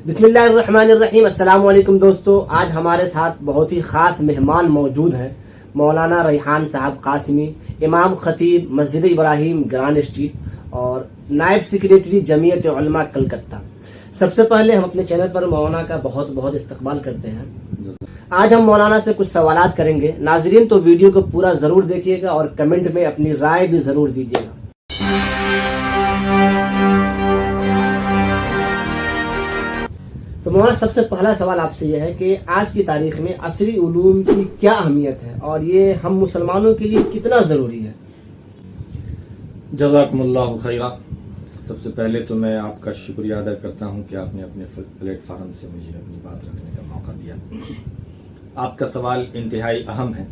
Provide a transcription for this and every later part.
بسم اللہ الرحمن الرحیم۔ السلام علیکم دوستو، آج ہمارے ساتھ بہت ہی خاص مہمان موجود ہیں، مولانا ریحان صاحب قاسمی، امام خطیب مسجد ابراہیم گرانڈ اسٹریٹ اور نائب سیکریٹری جمعیت علماء کلکتہ۔ سب سے پہلے ہم اپنے چینل پر مولانا کا بہت بہت استقبال کرتے ہیں۔ آج ہم مولانا سے کچھ سوالات کریں گے۔ ناظرین تو ویڈیو کو پورا ضرور دیکھیے گا اور کمنٹ میں اپنی رائے بھی ضرور دیجیے گا۔ تو مولانا سب سے پہلا سوال آپ سے یہ ہے کہ آج کی تاریخ میں عصری علوم کی کیا اہمیت ہے اور یہ ہم مسلمانوں کے لیے کتنا ضروری ہے؟ جزاکم اللہ خیرہ۔ سب سے پہلے تو میں آپ کا شکریہ ادا کرتا ہوں کہ آپ نے اپنے پلیٹ فارم سے مجھے اپنی بات رکھنے کا موقع دیا۔ آپ کا سوال انتہائی اہم ہے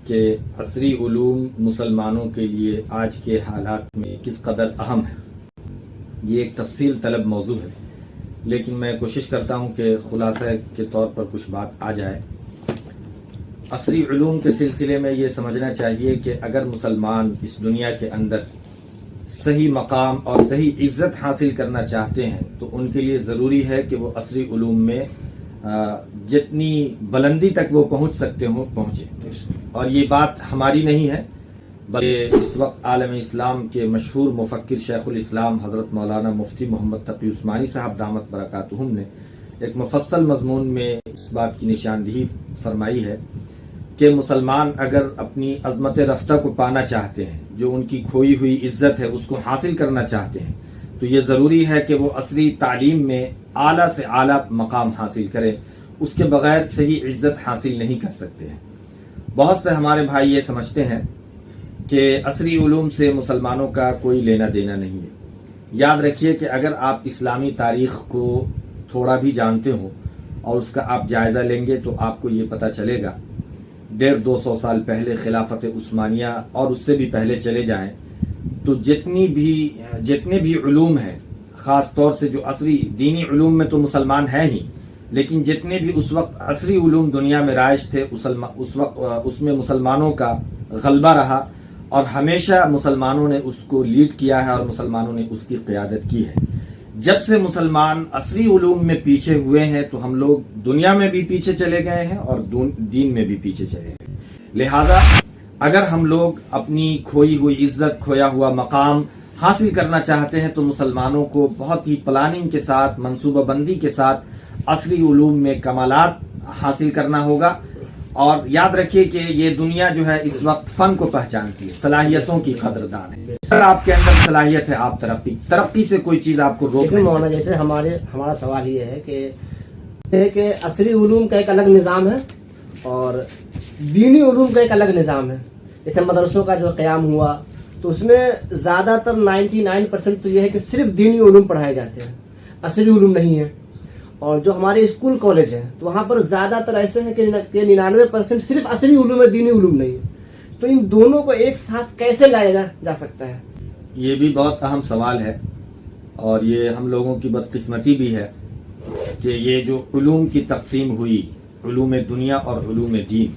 کہ عصری علوم مسلمانوں کے لیے آج کے حالات میں کس قدر اہم ہے۔ یہ ایک تفصیل طلب موضوع ہے، لیکن میں کوشش کرتا ہوں کہ خلاصہ کے طور پر کچھ بات آ جائے۔ عصری علوم کے سلسلے میں یہ سمجھنا چاہیے کہ اگر مسلمان اس دنیا کے اندر صحیح مقام اور صحیح عزت حاصل کرنا چاہتے ہیں تو ان کے لیے ضروری ہے کہ وہ عصری علوم میں جتنی بلندی تک وہ پہنچ سکتے ہوں پہنچے۔ اور یہ بات ہماری نہیں ہے، بلکہ اس وقت عالم اسلام کے مشہور مفکر شیخ الاسلام حضرت مولانا مفتی محمد تقی عثمانی صاحب دامت برکاتہم نے ایک مفصل مضمون میں اس بات کی نشاندہی فرمائی ہے کہ مسلمان اگر اپنی عظمت رفتہ کو پانا چاہتے ہیں، جو ان کی کھوئی ہوئی عزت ہے اس کو حاصل کرنا چاہتے ہیں، تو یہ ضروری ہے کہ وہ عصری تعلیم میں اعلیٰ سے اعلیٰ مقام حاصل کریں۔ اس کے بغیر صحیح عزت حاصل نہیں کر سکتے ہیں۔ بہت سے ہمارے بھائی یہ سمجھتے ہیں کہ عصری علوم سے مسلمانوں کا کوئی لینا دینا نہیں ہے۔ یاد رکھیے کہ اگر آپ اسلامی تاریخ کو تھوڑا بھی جانتے ہو اور اس کا آپ جائزہ لیں گے تو آپ کو یہ پتہ چلے گا 150-200 سال پہلے خلافت عثمانیہ اور اس سے بھی پہلے چلے جائیں تو جتنے بھی علوم ہیں، خاص طور سے جو عصری دینی علوم میں تو مسلمان ہیں ہی، لیکن جتنے بھی اس وقت عصری علوم دنیا میں رائج تھے اس وقت اس میں مسلمانوں کا غلبہ رہا اور ہمیشہ مسلمانوں نے اس کو لیڈ کیا ہے اور مسلمانوں نے اس کی قیادت کی ہے۔ جب سے مسلمان عصری علوم میں پیچھے ہوئے ہیں تو ہم لوگ دنیا میں بھی پیچھے چلے گئے ہیں اور دین میں بھی پیچھے چلے گئے۔ لہذا اگر ہم لوگ اپنی کھوئی ہوئی عزت، کھویا ہوا مقام حاصل کرنا چاہتے ہیں تو مسلمانوں کو بہت ہی پلاننگ کے ساتھ، منصوبہ بندی کے ساتھ عصری علوم میں کمالات حاصل کرنا ہوگا۔ اور یاد رکھیے کہ یہ دنیا جو ہے اس وقت فن کو پہچانتی ہے، صلاحیتوں کی قدردان ہے۔ اگر آپ کے اندر صلاحیت ہے آپ ترقی سے کوئی چیز آپ کو روک نہیں مولانا جیسے ہمارا سوال یہ ہے کہ عصری علوم کا ایک الگ نظام ہے اور دینی علوم کا ایک الگ نظام ہے۔ جیسے مدرسوں کا جو قیام ہوا تو اس میں زیادہ تر 99% تو یہ ہے کہ صرف دینی علوم پڑھائے جاتے ہیں، عصری علوم نہیں ہے۔ اور جو ہمارے اسکول کالج ہیں تو وہاں پر زیادہ تر ایسے ہیں کہ 99% صرف عصری علوم ہے، دینی علوم نہیں ہے۔ تو ان دونوں کو ایک ساتھ کیسے لایا جا سکتا ہے؟ یہ بھی بہت اہم سوال ہے اور یہ ہم لوگوں کی بدقسمتی بھی ہے کہ یہ جو علوم کی تقسیم ہوئی، علوم دنیا اور علوم دین،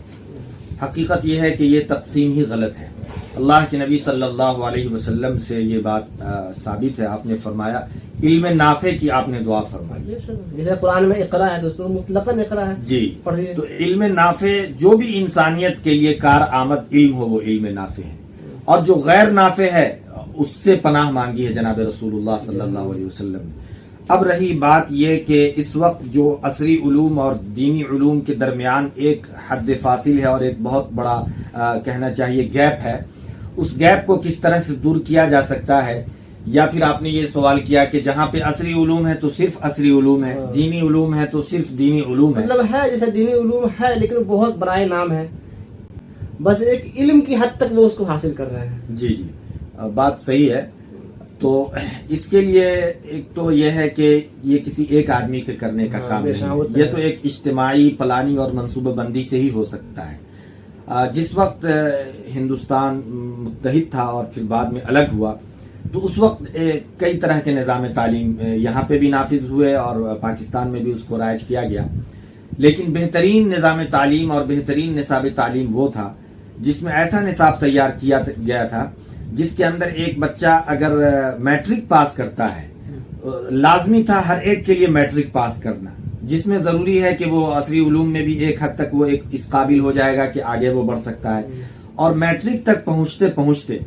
حقیقت یہ ہے کہ یہ تقسیم ہی غلط ہے۔ اللہ کے نبی صلی اللہ علیہ وسلم سے یہ بات ثابت ہے۔ آپ نے فرمایا علم نافع کی آپ نے دعا فرمائی، جیسے قرآن میں اقرا ہے دوستوں، مطلقاً اقرا ہے جی، تو علم نافع جو بھی انسانیت کے لیے کار آمد علم ہو وہ علم نافع ہے، اور جو غیر نافع ہے اس سے پناہ مانگی ہے جناب رسول اللہ صلی اللہ علیہ وسلم نے۔ اب رہی بات یہ کہ اس وقت جو عصری علوم اور دینی علوم کے درمیان ایک حد فاصل ہے اور ایک بہت بڑا کہنا چاہیے گیپ ہے، اس گیپ کو کس طرح سے دور کیا جا سکتا ہے؟ یا پھر آپ نے یہ سوال کیا کہ جہاں پہ عصری علوم ہے تو صرف عصری علوم ہے، دینی علوم ہے تو صرف دینی علوم ہے۔ مطلب ہے جیسے دینی علوم ہے لیکن بہت برائے نام ہے، بس ایک علم کی حد تک وہ اس کو حاصل کر رہے ہیں۔ جی بات صحیح ہے۔ تو اس کے لیے ایک تو یہ ہے کہ یہ کسی ایک آدمی کے کرنے کا کام نہیں ہے، یہ تو ایک اجتماعی پلاننگ اور منصوبہ بندی سے ہی ہو سکتا ہے۔ جس وقت ہندوستان متحد تھا اور پھر بعد میں الگ ہوا تو اس وقت کئی طرح کے نظام تعلیم یہاں پہ بھی نافذ ہوئے اور پاکستان میں بھی اس کو رائج کیا گیا، لیکن بہترین نظام تعلیم اور بہترین نصاب تعلیم وہ تھا جس میں ایسا نصاب تیار کیا گیا تھا جس کے اندر ایک بچہ اگر میٹرک پاس کرتا ہے لازمی تھا ہر ایک کے لیے میٹرک پاس کرنا، جس میں ضروری ہے کہ وہ عصری علوم میں بھی ایک حد تک وہ اس قابل ہو جائے گا کہ آگے وہ بڑھ سکتا ہے، اور میٹرک تک پہنچتے پہنچتے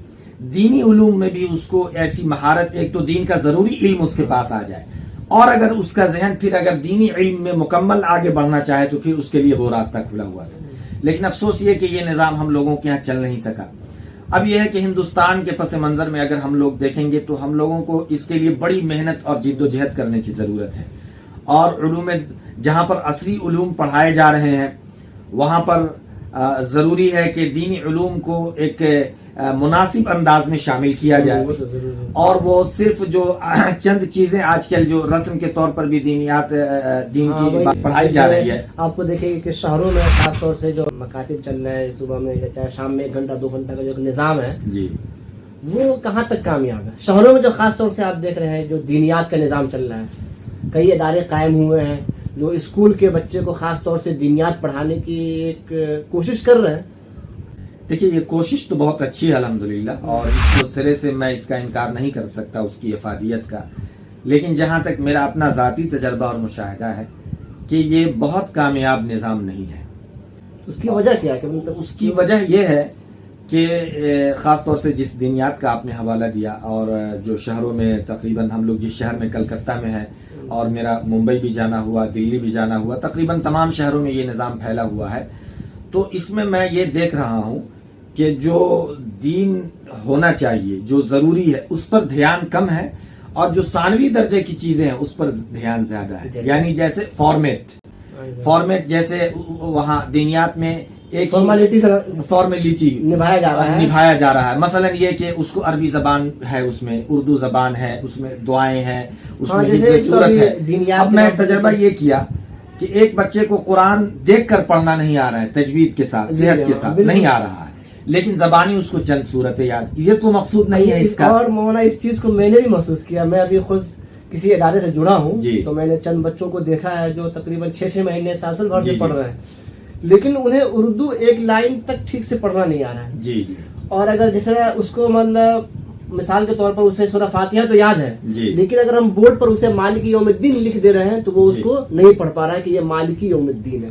دینی علوم میں بھی اس کو ایسی مہارت، ایک تو دین کا ضروری علم اس کے پاس آ جائے، اور اگر اس کا ذہن پھر اگر دینی علم میں مکمل آگے بڑھنا چاہے تو پھر اس کے لیے وہ راستہ کھلا ہوا تھا۔ لیکن افسوس یہ کہ یہ نظام ہم لوگوں کے یہاں چل نہیں سکا۔ اب یہ ہے کہ ہندوستان کے پس منظر میں اگر ہم لوگ دیکھیں گے تو ہم لوگوں کو اس کے لیے بڑی محنت اور جد و جہد کرنے کی ضرورت ہے، اور علوم جہاں پر عصری علوم پڑھائے جا رہے ہیں وہاں پر ضروری ہے کہ دینی علوم کو ایک مناسب انداز میں شامل کیا جائے، اور وہ صرف جو چند چیزیں آج کل جو رسم کے طور پر بھی دین کی پڑھائی جا رہی ہے۔ آپ کو دیکھیں گے کہ شہروں میں خاص طور سے جو مکاتب چل رہے ہیں صبح میں یا چاہے شام میں 1 گھنٹہ 2 گھنٹہ کا جو نظام ہے جی وہ کہاں تک کامیاب ہے؟ شہروں میں جو خاص طور سے آپ دیکھ رہے ہیں جو دینیات کا نظام چل رہا ہے، کئی ادارے قائم ہوئے ہیں جو اسکول کے بچے کو خاص طور سے دینیات پڑھانے کی ایک کوشش کر رہے ہیں۔ دیکھیے یہ کوشش تو بہت اچھی ہے الحمدللہ، اور اس کو سرے سے میں اس کا انکار نہیں کر سکتا اس کی افادیت کا، لیکن جہاں تک میرا اپنا ذاتی تجربہ اور مشاہدہ ہے کہ یہ بہت کامیاب نظام نہیں ہے۔ اس کی وجہ کیا ہے؟ اس کی وجہ یہ ہے کہ خاص طور سے جس دینیات کا آپ نے حوالہ دیا، اور جو شہروں میں تقریباً ہم لوگ جس شہر میں کلکتہ میں ہے، اور میرا ممبئی بھی جانا ہوا، دلی بھی جانا ہوا، تقریباً تمام شہروں میں یہ نظام پھیلا ہوا ہے، تو اس میں یہ دیکھ رہا ہوں کہ جو دین ہونا چاہیے، جو ضروری ہے، اس پر دھیان کم ہے، اور جو ثانوی درجے کی چیزیں ہیں اس پر دھیان زیادہ ہے۔ یعنی جیسے فارمیٹ جیسے وہاں دینیات میں ایک فارمیلٹی نبھایا جا رہا ہے، مثلا یہ کہ اس کو عربی زبان ہے، اس میں اردو زبان ہے، اس میں دعائیں ہیں، اس میں حفظ صورت ہے۔ اب میں تجربہ یہ کیا کہ ایک بچے کو قرآن دیکھ کر پڑھنا نہیں آ رہا ہے، تجوید کے ساتھ، صحت کے ساتھ نہیں آ رہا ہے، لیکن زبانی اس کو چند صورتیں یاد، یہ تو مقصود نہیں ہے اس کا۔ اور مولانا اس چیز کو میں نے بھی محسوس کیا، میں ابھی خود کسی ادارے سے جڑا ہوں تو میں نے چند بچوں کو دیکھا ہے جو تقریباً 6 مہینے سال بھر سے پڑھ رہے ہیں، لیکن انہیں اردو ایک لائن تک ٹھیک سے پڑھنا نہیں آ رہا ہے۔ اور اگر جیسے اس کو مطلب مثال کے طور پر اسے سورہ فاتحہ تو یاد ہے، لیکن اگر ہم بورڈ پر اسے مالک یوم الدین لکھ دے رہے ہیں تو وہ اس کو نہیں پڑھ پا رہا ہے کہ یہ مالک یوم الدین ہے،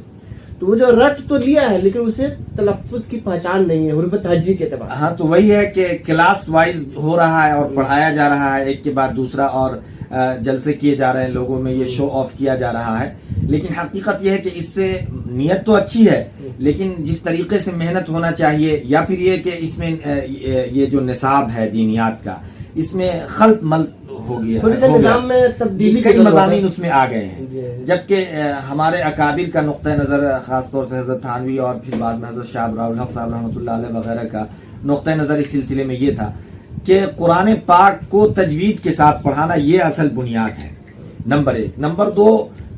تو وہ جو رٹ تو لیا ہے لیکن اسے تلفظ کی پہچان نہیں ہے حروف تہجی کے اعتبار۔ ہاں تو وہی ہے کہ کلاس وائز ہو رہا ہے اور پڑھایا جا رہا ہے ایک کے بعد دوسرا، اور جلسے کیے جا رہے ہیں، لوگوں میں یہ شو آف کیا جا رہا ہے، لیکن حقیقت یہ ہے کہ اس سے نیت تو اچھی ہے، لیکن جس طریقے سے محنت ہونا چاہیے، یا پھر یہ کہ اس میں یہ جو نصاب ہے دینیات کا، اس میں خلط ملط ہو گیا، نظام میں تبدیلی، کئی مضامین اس میں آ گئے ہیں، جبکہ ہمارے اکابر کا نقطہ نظر، خاص طور سے حضرت تھانوی اور پھر بعد میں حضرت شاہ ابراہیم الحق صاحب رحمۃ اللہ علیہ وغیرہ کا نقطہ نظر اس سلسلے میں یہ تھا کہ قرآن پاک کو تجوید کے ساتھ پڑھانا یہ اصل بنیاد ہے، نمبر 1۔ نمبر 2،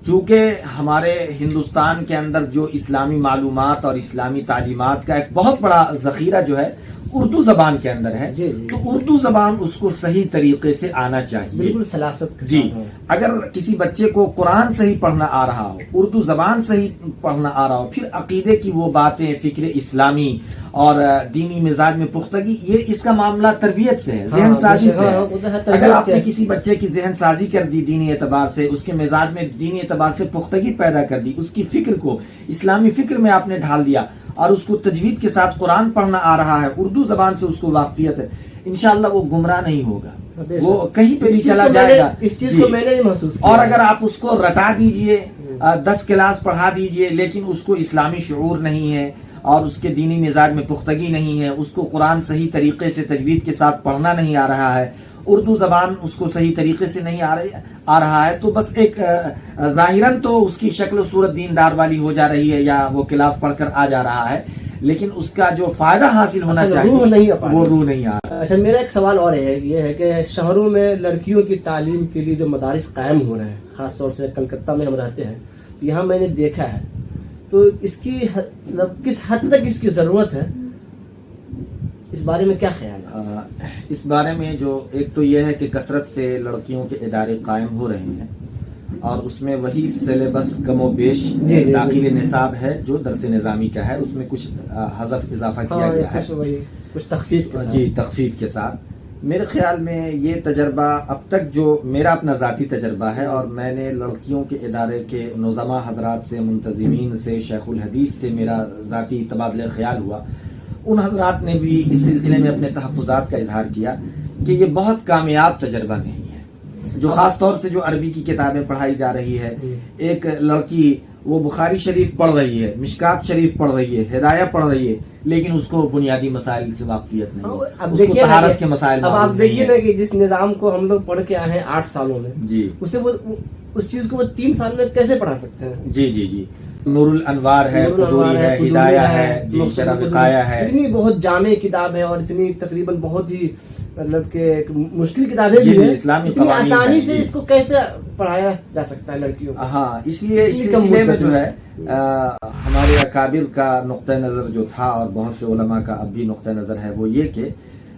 چونکہ ہمارے ہندوستان کے اندر جو اسلامی معلومات اور اسلامی تعلیمات کا ایک بہت بڑا ذخیرہ جو ہے اردو زبان کے اندر ہے، تو اردو زبان اس کو صحیح طریقے سے آنا چاہیے، بالکل سلاست جی۔ اگر کسی بچے کو قرآن صحیح پڑھنا آ رہا ہو، اردو زبان صحیح پڑھنا آ رہا ہو، پھر عقیدے کی وہ باتیں، فکر اسلامی اور دینی مزاج میں پختگی، یہ اس کا معاملہ تربیت سے ہے، ذہن سازی سے ہے۔ اگر آپ نے کسی بچے کی ذہن سازی کر دی دینی اعتبار سے، اس کے مزاج میں دینی اعتبار سے پختگی پیدا کر دی، اس کی فکر کو اسلامی فکر میں آپ نے ڈھال دیا، اور اس کو تجوید کے ساتھ قرآن پڑھنا آ رہا ہے، اردو زبان سے اس کو واقفیت ہے، انشاءاللہ وہ گمراہ نہیں ہوگا، وہ کہیں پہ بھی چلا جائے گا۔ اس چیز کو میں نے بھی محسوس کیا۔ اور اگر آپ اس کو رٹا دیجئے، 10 کلاس پڑھا دیجئے، لیکن اس کو اسلامی شعور نہیں ہے اور اس کے دینی مزاج میں پختگی نہیں ہے، اس کو قرآن صحیح طریقے سے تجوید کے ساتھ پڑھنا نہیں آ رہا ہے، اردو زبان اس کو صحیح طریقے سے نہیں آ رہا ہے، تو بس ایک ظاہراً تو اس کی شکل و صورت دیندار والی ہو جا رہی ہے، یا وہ کلاس پڑھ کر آ جا رہا ہے، لیکن اس کا جو فائدہ حاصل ہونا چاہیے وہ روح نہیں آ رہا۔ اچھا، میرا ایک سوال اور ہے، یہ ہے کہ شہروں میں لڑکیوں کی تعلیم کے لیے جو مدارس قائم ہو رہے ہیں، خاص طور سے کلکتہ میں ہم رہتے ہیں، تو یہاں میں نے دیکھا ہے، تو اس کی کس حد تک اس کی ضرورت ہے، اس بارے میں کیا خیال ہے؟ اس بارے میں جو ایک تو یہ ہے کہ کثرت سے لڑکیوں کے ادارے قائم ہو رہے ہیں، اور اس میں وہی سلیبس کم و بیش داخل نصاب ہے جو درس نظامی کا ہے، اس میں کچھ حذف اضافہ کیا گیا ہے، کچھ تخفیف کے ساتھ، جی تخفیف کے ساتھ، میرے خیال میں یہ تجربہ اب تک جو میرا اپنا ذاتی تجربہ ہے، اور میں نے لڑکیوں کے ادارے کے نظما حضرات سے، منتظمین سے، شیخ الحدیث سے میرا ذاتی تبادلہ خیال ہوا، ان حضرات نے بھی اس سلسلے میں اپنے تحفظات کا اظہار کیا کہ یہ بہت کامیاب تجربہ نہیں ہے، جو خاص طور سے جو عربی کی کتابیں پڑھائی جا رہی ہے، ایک لڑکی وہ بخاری شریف پڑھ رہی ہے، مشکات شریف پڑھ رہی ہے، ہدایہ پڑھ رہی ہے، لیکن اس کو بنیادی مسائل سے واقفیت نہیں ہے، اب اس کو دیکھیے طہارت کے مسائل اب معلوم آپ دیکھیے نہیں نا ہے۔ کہ جس نظام کو ہم لوگ پڑھ کے آئے ہیں 8 سالوں میں، جی اسے وہ اس چیز کو وہ 3 سال میں کیسے پڑھا سکتے ہیں؟ جی جی جی، نور الانوار ہے، قدوری ہے، ہدایہ ہے، جی، شرح وقایہ ہے، اتنی بہت جامع کتاب ہے اور اتنی تقریباً بہت ہی مطلب کہ ایک مشکل کتابیں جی بھی جی، ہیں، اسلامی اتنی قوانین آسانی ہیں، سے جی۔ اس کو کیسے پڑھایا جا سکتا ہے لڑکیوں کو؟ ہاں، اس لیے اس اتنی کم سلسلے میں مدت جو ہے ہمارے اکابر کا نقطہ نظر جو تھا، اور بہت سے علماء کا اب بھی نقطہ نظر ہے، وہ یہ کہ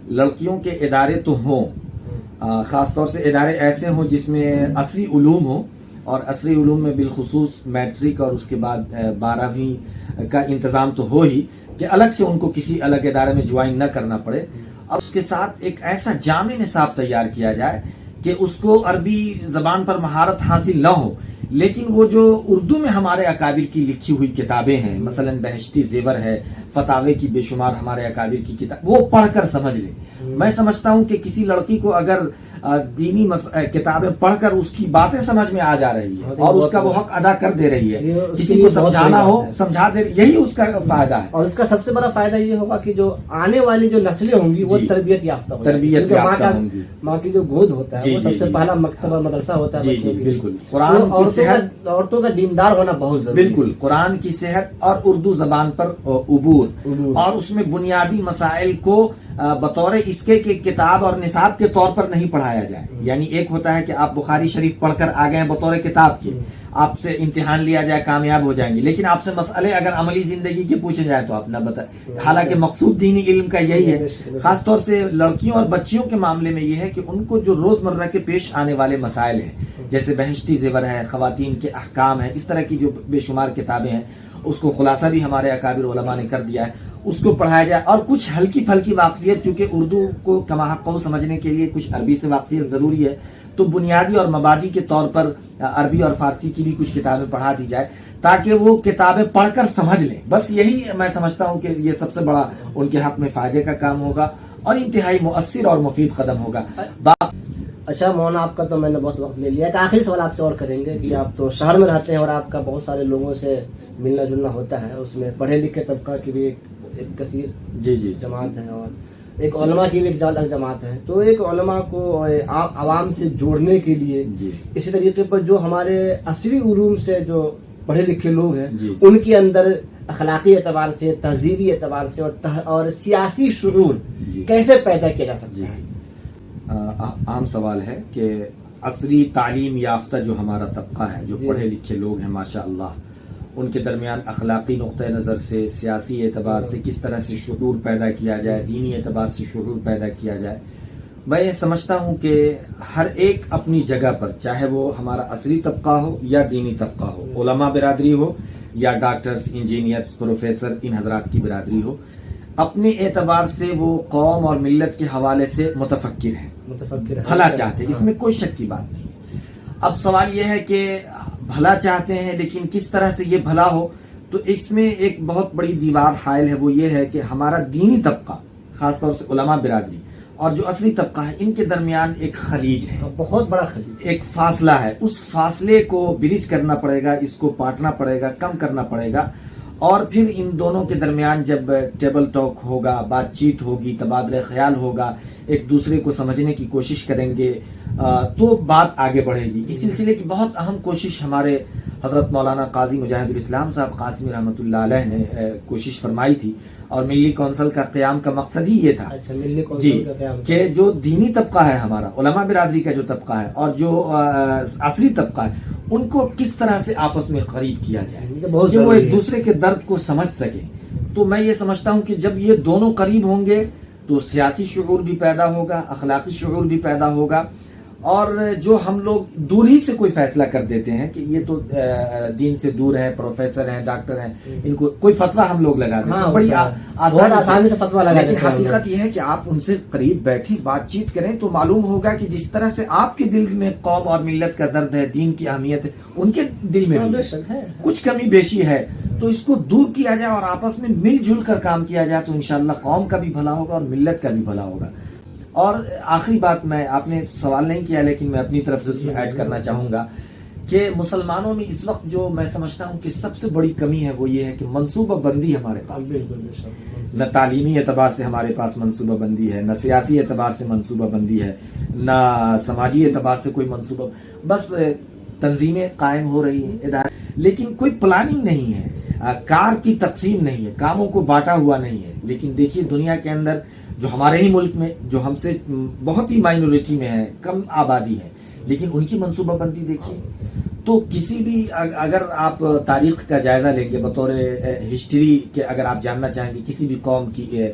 لڑکیوں کے ادارے تو ہوں، خاص طور سے ادارے ایسے ہوں جس میں عصری علوم ہوں، اور عصری علوم میں بالخصوص میٹرک اور اس کے بعد 12ویں کا انتظام تو ہو ہی، کہ الگ سے ان کو کسی الگ ادارے میں جوائن نہ کرنا پڑے، اور اس کے ساتھ ایک ایسا جامع نصاب تیار کیا جائے کہ اس کو عربی زبان پر مہارت حاصل نہ ہو، لیکن وہ جو اردو میں ہمارے اکابر کی لکھی ہوئی کتابیں ہیں، مثلا بہشتی زیور ہے، فتاوے کی بے شمار ہمارے اکابر کی کتاب، وہ پڑھ کر سمجھ لے۔ میں سمجھتا ہوں کہ کسی لڑکی کو اگر دینی کتابیں پڑھ کر اس کی باتیں سمجھ میں آ جا رہی ہے اور اس کا وہ حق ادا کر دے رہی ہے، کسی کو سمجھانا ہو سمجھا دے، یہی اس کا فائدہ ہے۔ اور اس کا سب سے بڑا فائدہ یہ ہوگا کہ جو آنے والی جو نسلیں ہوں گی وہ جی، تربیت یافتہ ہوں گی، تربیت کیونکہ یافتہ ہوں گی۔ ماں کی جو گود ہوتا ہے جی وہ سب جی سے جی، پہلا مکتب اور مدرسہ ہوتا ہے جی بچوں جی کے بالکل، لیے۔ قرآن تو کی صحت، عورتوں کا دیندار ہونا بہت ضروری ہے۔ بالکل، قرآن کی صحت اور اردو زبان پر عبور، اور اس میں بنیادی مسائل کو بطور اس کے کہ کتاب اور نصاب کے طور پر نہیں پڑھایا جائے۔ یعنی ایک ہوتا ہے کہ آپ بخاری شریف پڑھ کر آ گئے ہیں بطور کتاب کے، آپ سے امتحان لیا جائے کامیاب ہو جائیں گے، لیکن آپ سے مسئلے اگر عملی زندگی کے پوچھے جائے تو آپ نہ بتائیں، حالانکہ مقصود دینی علم کا یہی ہے۔ خاص طور سے لڑکیوں اور بچیوں کے معاملے میں یہ ہے کہ ان کو جو روزمرہ کے پیش آنے والے مسائل ہیں، جیسے بہشتی زیور ہے، خواتین کے احکام ہے، اس طرح کی جو بے شمار کتابیں ہیں، اس کو خلاصہ بھی ہمارے اکابر علماء نے کر دیا ہے، اس کو پڑھایا جائے۔ اور کچھ ہلکی پھلکی واقفیت، چونکہ اردو کو کما حق سمجھنے کے لیے کچھ عربی سے واقفیت ضروری ہے، تو بنیادی اور مبادی کے طور پر عربی اور فارسی کی بھی کچھ کتابیں پڑھا دی جائے تاکہ وہ کتابیں پڑھ کر سمجھ لیں۔ بس یہی میں سمجھتا ہوں کہ یہ سب سے بڑا ان کے حق میں فائدے کا کام ہوگا اور انتہائی مؤثر اور مفید قدم ہوگا۔ اچھا مولانا، آپ کا تو میں نے بہت وقت لے لیا، ایک آخری سوال آپ سے اور کریں گے کہ آپ تو شہر میں رہتے ہیں اور آپ کا بہت سارے لوگوں سے ملنا جلنا ہوتا ہے، اس میں پڑھے لکھے طبقہ کی بھی ایک کثیر جی جی جماعت ہے اور ایک علماء کی بھی ایک الگ جماعت ہے، تو ایک علماء کو عوام سے جوڑنے کے لیے جی، اسی طریقے پر جو ہمارے عصری علوم سے جو پڑھے لکھے لوگ ہیں جی، ان کے اندر اخلاقی اعتبار سے، تہذیبی اعتبار سے اور سیاسی شعور جی، کیسے پیدا کیا جا سکتا جی، ہے؟ عام سوال ہے کہ عصری تعلیم یافتہ جو ہمارا طبقہ ہے، جو جی، پڑھے لکھے لوگ ہیں ماشاء اللہ، ان کے درمیان اخلاقی نقطہ نظر سے، سیاسی اعتبار سے کس طرح سے شعور پیدا کیا جائے، دینی اعتبار سے شعور پیدا کیا جائے۔ میں یہ سمجھتا ہوں کہ ہر ایک اپنی جگہ پر، چاہے وہ ہمارا عصری طبقہ ہو یا دینی طبقہ ہو، علماء برادری ہو یا ڈاکٹرز، انجینئرز، پروفیسر، ان حضرات کی برادری ہو، اپنے اعتبار سے وہ قوم اور ملت کے حوالے سے متفکر ہیں، بھلا چاہتے ہیں، اس میں کوئی شک کی بات نہیں ہے۔ اب سوال یہ ہے کہ بھلا چاہتے ہیں لیکن کس طرح سے یہ بھلا ہو، تو اس میں ایک بہت بڑی دیوار حائل ہے، وہ یہ ہے کہ ہمارا دینی طبقہ، خاص طور سے علماء برادری اور جو عصری طبقہ ہے، ان کے درمیان ایک خلیج ہے، بہت بڑا خلیج، ایک فاصلہ ہے۔ اس فاصلے کو برج کرنا پڑے گا، اس کو پاٹنا پڑے گا، کم کرنا پڑے گا، اور پھر ان دونوں کے درمیان جب ٹیبل ٹاک ہوگا، بات چیت ہوگی، تبادلہ خیال ہوگا، ایک دوسرے کو سمجھنے کی کوشش کریں گے، تو بات آگے بڑھے گی۔ اس سلسلے کی بہت اہم کوشش ہمارے حضرت مولانا قاضی مجاہد الاسلام صاحب قاسمی رحمۃ اللہ علیہ نے کوشش فرمائی تھی، اور ملی کونسل کا قیام کا مقصد ہی یہ تھا جی کہ جو دینی طبقہ ہے ہمارا، علماء برادری کا جو طبقہ ہے اور جو عصری طبقہ ہے، ان کو کس طرح سے آپس میں قریب کیا جائے کہ وہ ایک دوسرے کے درد کو سمجھ سکیں۔ تو میں یہ سمجھتا ہوں کہ جب یہ دونوں قریب ہوں گے تو سیاسی شعور بھی پیدا ہوگا، اخلاقی شعور بھی پیدا ہوگا، اور جو ہم لوگ دور ہی سے کوئی فیصلہ کر دیتے ہیں کہ یہ تو دین سے دور ہے، پروفیسر ہیں، ڈاکٹر ہیں، ان کو کوئی فتویٰ ہم لوگ لگا دیتے ہیں، بڑی بہت آسانی سے فتویٰ لگا دیتے لیکن ہیں. حقیقت یہ ہے کہ آپ ان سے قریب بیٹھیں، بات چیت کریں تو معلوم ہوگا کہ جس طرح سے آپ کے دل میں قوم اور ملت کا درد ہے، دین کی اہمیت ہے، ان کے دل میں بھی ہے. کچھ کمی بیشی ہے تو اس کو دور کیا جائے اور آپس میں مل جل کر کام کیا جائے تو انشاءاللہ قوم کا بھی بھلا ہوگا اور ملت کا بھی بھلا ہوگا. اور آخری بات، میں آپ نے سوال نہیں کیا لیکن میں اپنی طرف سے اس میں ایڈ کرنا چاہوں گا کہ مسلمانوں میں اس وقت جو میں سمجھتا ہوں کہ سب سے بڑی کمی ہے وہ یہ ہے کہ منصوبہ بندی ہمارے پاس نہ تعلیمی اعتبار سے ہمارے پاس منصوبہ بندی ہے، نہ سیاسی اعتبار سے منصوبہ بندی ہے، نہ سماجی اعتبار سے کوئی منصوبہ، بس تنظیمیں قائم ہو رہی ہیں ادارے، لیکن کوئی پلاننگ نہیں ہے، کار کی تقسیم نہیں ہے، کاموں کو بانٹا ہوا نہیں ہے. لیکن دیکھیے دنیا کے اندر جو ہمارے ہی ملک میں جو ہم سے بہت ہی مائنورٹی میں ہے، کم آبادی ہے، لیکن ان کی منصوبہ بندی دیکھیے تو کسی بھی اگر آپ تاریخ کا جائزہ لیں گے بطور ہسٹری کے، اگر آپ جاننا چاہیں گے کسی بھی قوم کی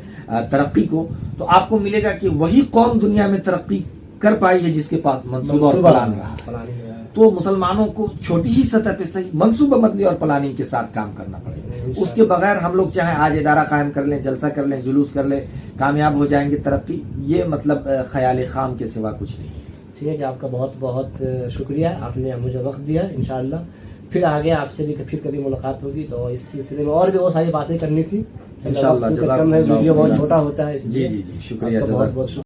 ترقی کو، تو آپ کو ملے گا کہ وہی قوم دنیا میں ترقی کر پائی ہے جس کے پاس منصوبہ اور پلان رہا. تو مسلمانوں کو چھوٹی ہی سطح پہ صحیح منصوبہ بندی اور پلاننگ کے ساتھ کام کرنا پڑے گا. اس کے بغیر ہم لوگ چاہے آج ادارہ قائم کر لیں، جلسہ کر لیں، جلوس کر لیں، کامیاب ہو جائیں گے، ترقی یہ مطلب خیال خام کے سوا کچھ نہیں ہے. ٹھیک ہے کہ آپ کا بہت بہت شکریہ، آپ نے مجھے وقت دیا. انشاءاللہ پھر آگے آپ سے بھی پھر کبھی ملاقات ہوگی تو اس سلسلے میں اور بھی بہت ساری باتیں کرنی تھی. انشاءاللہ. ویڈیو بہت چھوٹا ہوتا ہے. جی جی جی، شکریہ، بہت بہت شکریہ.